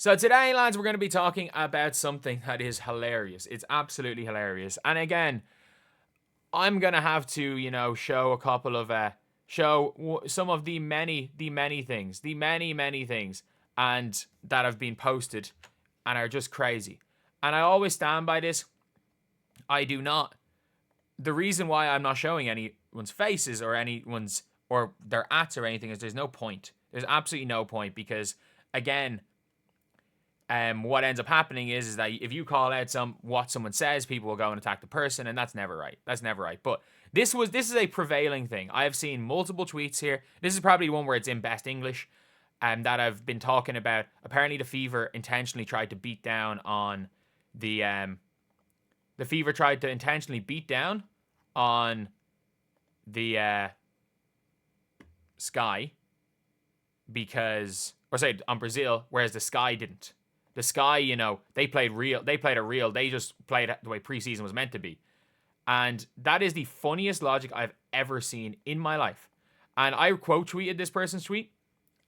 So today, lads, we're going to be talking about something that is hilarious. It's absolutely hilarious. And again, I'm going to have to, show a couple of, show some of the many things, many things, and that have been posted and are just crazy. And I always stand by this. I do not. The reason why I'm not showing anyone's faces or anyone's, or their ats or anything is there's no point. There's absolutely no point because, again, what ends up happening is that if you call out what someone says, people will go and attack the person, and that's never right. That's never right. But this is a prevailing thing. I have seen multiple tweets here. This is probably one where it's in best English, that I've been talking about. Apparently, the Fever intentionally tried to beat down on the Fever tried to intentionally beat down on the Sky on Brazil, whereas the Sky didn't. The Sky, they played real. They just played the way preseason was meant to be. And that is the funniest logic I've ever seen in my life. And I quote tweeted this person's tweet.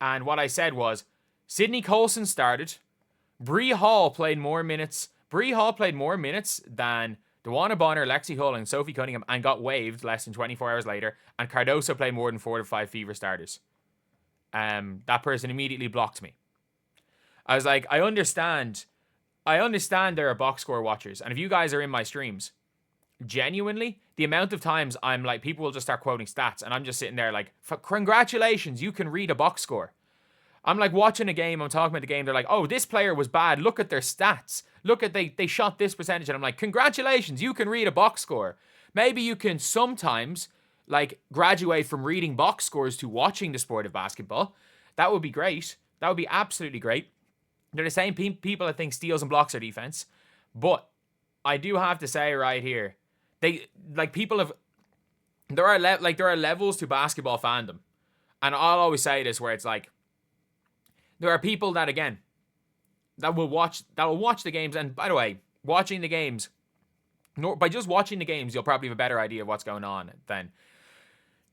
And what I said was, Sydney Colson started. Bree Hall played more minutes. Bree Hall played more minutes than Dewana Bonner, Lexi Hull, and Sophie Cunningham, and got waived less than 24 hours later. And Cardoso played more than 4 to 5 Fever starters. That person immediately blocked me. I was like, I understand there are box score watchers. And if you guys are in my streams, genuinely, the amount of times I'm like, people will just start quoting stats, and I'm just sitting there like, congratulations, you can read a box score. I'm like watching a game, I'm talking about the game, they're like, oh, this player was bad, look at their stats. Look at, they shot this percentage, and I'm like, congratulations, you can read a box score. Maybe you can sometimes, like, graduate from reading box scores to watching the sport of basketball. That would be great. That would be absolutely great. They're the same people that think steals and blocks are defense. But I do have to say right here, there are levels to basketball fandom. And I'll always say this, where it's like, there are people that, again, that will watch the games. And by the way, watching the games, by just watching the games, you'll probably have a better idea of what's going on than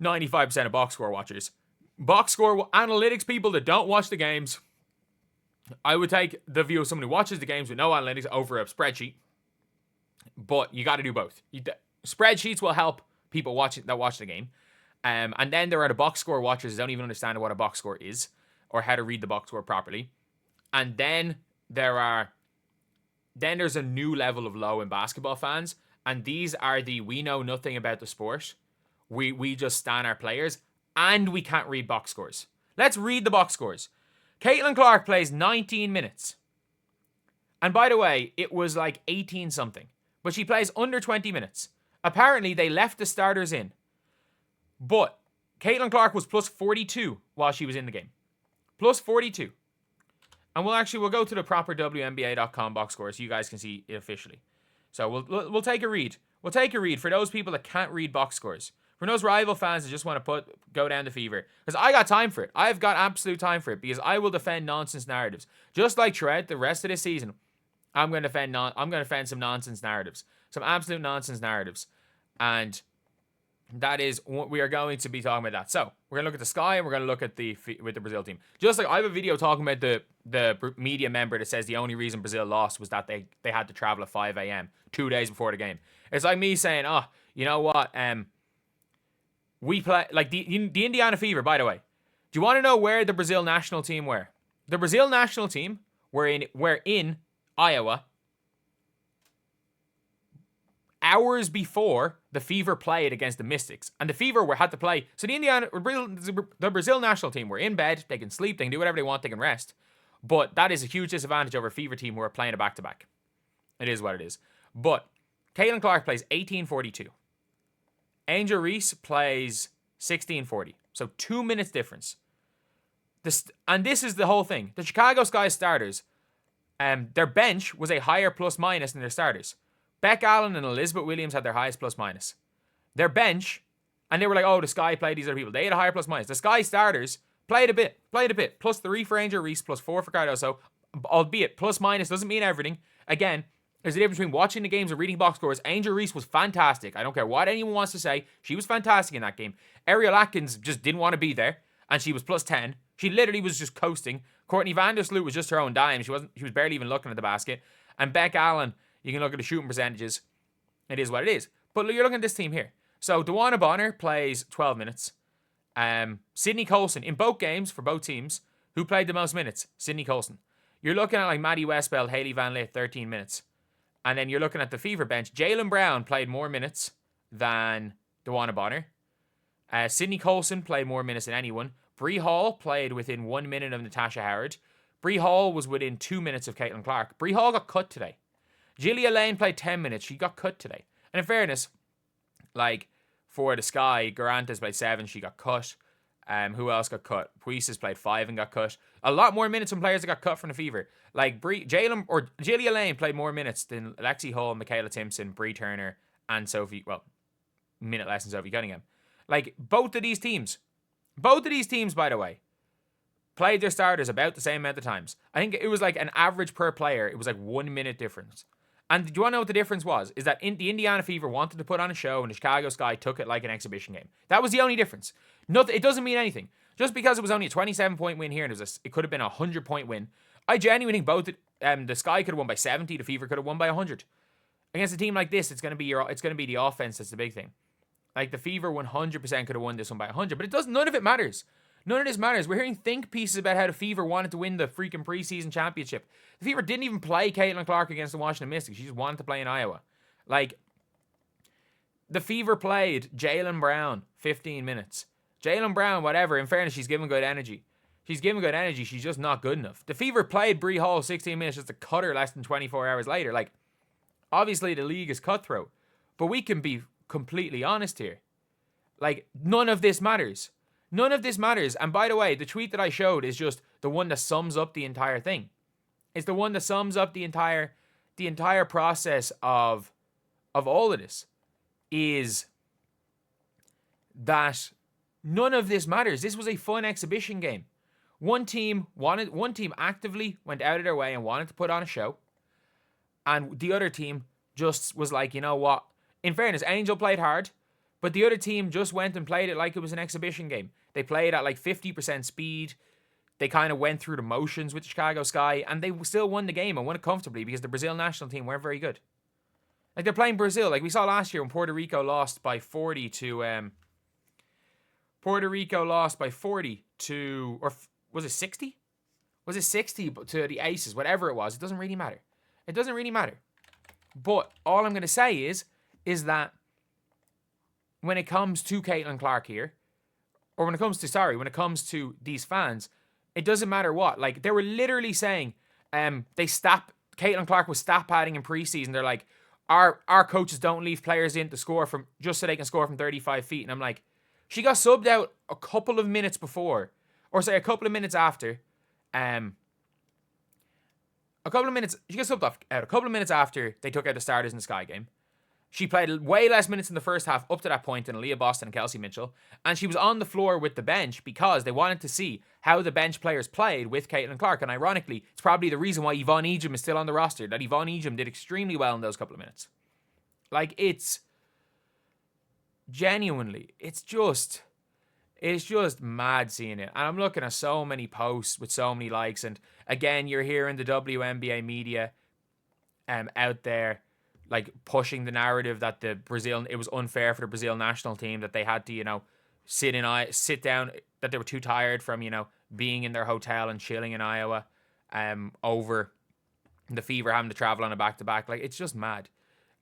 95% of box score watchers. Box score analytics people that don't watch the games, I would take the view of someone who watches the games with no analytics over a spreadsheet. But you got to do both. Spreadsheets will help people that watch the game. And then there are the box score watchers who don't even understand what a box score is or how to read the box score properly. And then there's a new level of low in basketball fans. And these are we know nothing about the sport. We just stan our players. And we can't read box scores. Let's read the box scores. Caitlin Clark plays 19 minutes. And by the way, it was like 18 something. But she plays under 20 minutes. Apparently, they left the starters in. But Caitlin Clark was plus 42 while she was in the game. Plus 42. And we'll go to the proper WNBA.com box score so you guys can see it officially. So we'll take a read. We'll take a read for those people that can't read box scores. For those rival fans that just want to go down the Fever. Because I got time for it. I've got absolute time for it. Because I will defend nonsense narratives. Just like throughout the rest of this season, I'm going to defend some nonsense narratives. Some absolute nonsense narratives. And that is what we are going to be talking about that. So, we're going to look at the Sky and we're going to look at with the Brazil team. Just like I have a video talking about the media member that says the only reason Brazil lost was that they had to travel at 5 a.m. 2 days before the game. It's like me saying, oh, you know what, we play, like the Indiana Fever, by the way. Do you want to know where the Brazil national team were? The Brazil national team were in Iowa hours before the Fever played against the Mystics. And the Fever had to play. So the Brazil national team were in bed. They can sleep. They can do whatever they want. They can rest. But that is a huge disadvantage over a Fever team who are playing a back-to-back. It is what it is. But Caitlin Clark plays 18:42. Angel Reese plays 16:40. So 2 minutes difference. And this is the whole thing. The Chicago Sky starters, their bench was a higher plus-minus than their starters. Beck Allen and Elizabeth Williams had their highest plus-minus. Their bench, and they were like, oh, the Sky played these other people. They had a higher plus-minus. The Sky starters played a bit. +3 for Angel Reese, +4 for Cardoso. Albeit, plus-minus doesn't mean everything. Again, there's a difference between watching the games and reading box scores. Angel Reese was fantastic. I don't care what anyone wants to say. She was fantastic in that game. Ariel Atkins just didn't want to be there, and she was +10. She literally was just coasting. Courtney Vandersloot was just her own dime. She was barely even looking at the basket. And Beck Allen, you can look at the shooting percentages. It is what it is. But you're looking at this team here. So DeWanna Bonner plays 12 minutes. Sydney Colson, in both games for both teams, who played the most minutes? Sydney Colson. You're looking at like Maddie Westbeld, Hailey Van Lith, 13 minutes. And then you're looking at the Fever bench. Jaylen Brown played more minutes than DeWanna Bonner. Sydney Colson played more minutes than anyone. Bree Hall played within 1 minute of Natasha Howard. Bree Hall was within 2 minutes of Caitlin Clark. Bree Hall got cut today. Gillia Lane played 10 minutes. She got cut today. And in fairness, like, for the Sky, Garanta's played 7. She got cut. Who else got cut? Puisa's played 5 and got cut. A lot more minutes from players that got cut from the Fever. Like, Gillia Lane played more minutes than Lexi Hull, Michaela Timpson, Bree Turner, and Sophie, well, minute less than Sophie Cunningham. Like, both of these teams, by the way, played their starters about the same amount of times. I think it was like an average per player. It was like 1 minute difference. And do you want to know what the difference was? Is that the Indiana Fever wanted to put on a show and the Chicago Sky took it like an exhibition game. That was the only difference. It doesn't mean anything. Just because it was only a 27-point win here and it could have been a 100-point win. I genuinely think both the Sky could have won by 70, the Fever could have won by 100. Against a team like this, it's going to be the offense that's the big thing. Like, the Fever 100% could have won this one by 100, but none of it matters. None of this matters. We're hearing think pieces about how the Fever wanted to win the freaking preseason championship. The Fever didn't even play Caitlin Clark against the Washington Mystics. She just wanted to play in Iowa. Like, the Fever played Jaylen Brown 15 minutes. Jaylen Brown, whatever, in fairness, she's given good energy. She's just not good enough. The Fever played Bree Hall 16 minutes just to cut her less than 24 hours later. Like, obviously the league is cutthroat, but we can be completely honest here. Like, none of this matters. None of this matters. And by the way, the tweet that I showed is just the one that sums up the entire thing. It's the one that sums up the entire process of all of this. Is that none of this matters. This was a fun exhibition game. One team actively went out of their way and wanted to put on a show. And the other team just was like, you know what? In fairness, Angel played hard, but the other team just went and played it like it was an exhibition game. They played at like 50% speed. They kind of went through the motions with the Chicago Sky, and they still won the game and won it comfortably because the Brazil national team weren't very good. Like, they're playing Brazil. Like we saw last year when Puerto Rico lost by 40 to... or was it 60? Was it 60 to the Aces? Whatever it was. It doesn't really matter. It doesn't really matter. But all I'm going to say is that when it comes to Caitlin Clark here, or when it comes to these fans, it doesn't matter what. Like, they were literally saying, Caitlin Clark was stat padding in preseason. They're like, our coaches don't leave players in to score from, just so they can score from 35 feet. And I'm like, she got subbed out a couple of minutes before, or say a couple of minutes after, she got subbed out a couple of minutes after they took out the starters in the Sky game. She played way less minutes in the first half up to that point than Aaliyah Boston and Kelsey Mitchell. And she was on the floor with the bench because they wanted to see how the bench players played with Caitlin Clark. And ironically, it's probably the reason why Yvonne Ejim is still on the roster. That Yvonne Ejim did extremely well in those couple of minutes. Like, it's genuinely, it's just mad seeing it. And I'm looking at so many posts with so many likes. And again, you're hearing the WNBA media out there, like, pushing the narrative that it was unfair for the Brazil national team, that they had to, sit down, that they were too tired from, being in their hotel and chilling in Iowa, over the Fever having to travel on a back-to-back. Like, it's just mad.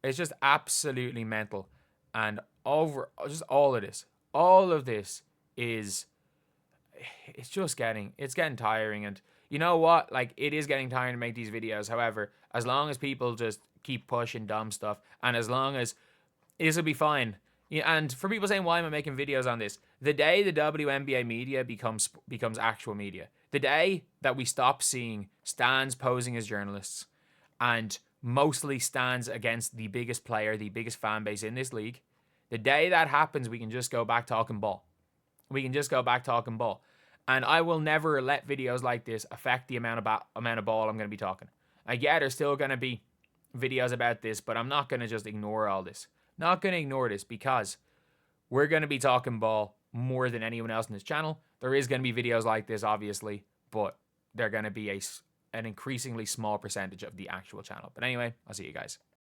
It's just absolutely mental. And just all of this is, it's getting tiring. And you know what? Like, it is getting tiring to make these videos. However, as long as people just keep pushing dumb stuff, and as long as this will be fine. And for people saying, why am I making videos on this? The day the WNBA media becomes actual media, the day that we stop seeing stands posing as journalists and mostly stands against the biggest player, the biggest fan base in this league, the day that happens, we can just go back talking ball. And I will never let videos like this affect the amount of ball I'm going to be talking. Yeah, there's still going to be videos about this, but I'm not going to just ignore all this. Not going to ignore this, because we're going to be talking ball more than anyone else on this channel. There is going to be videos like this, obviously, but they're going to be an increasingly small percentage of the actual channel. But anyway, I'll see you guys.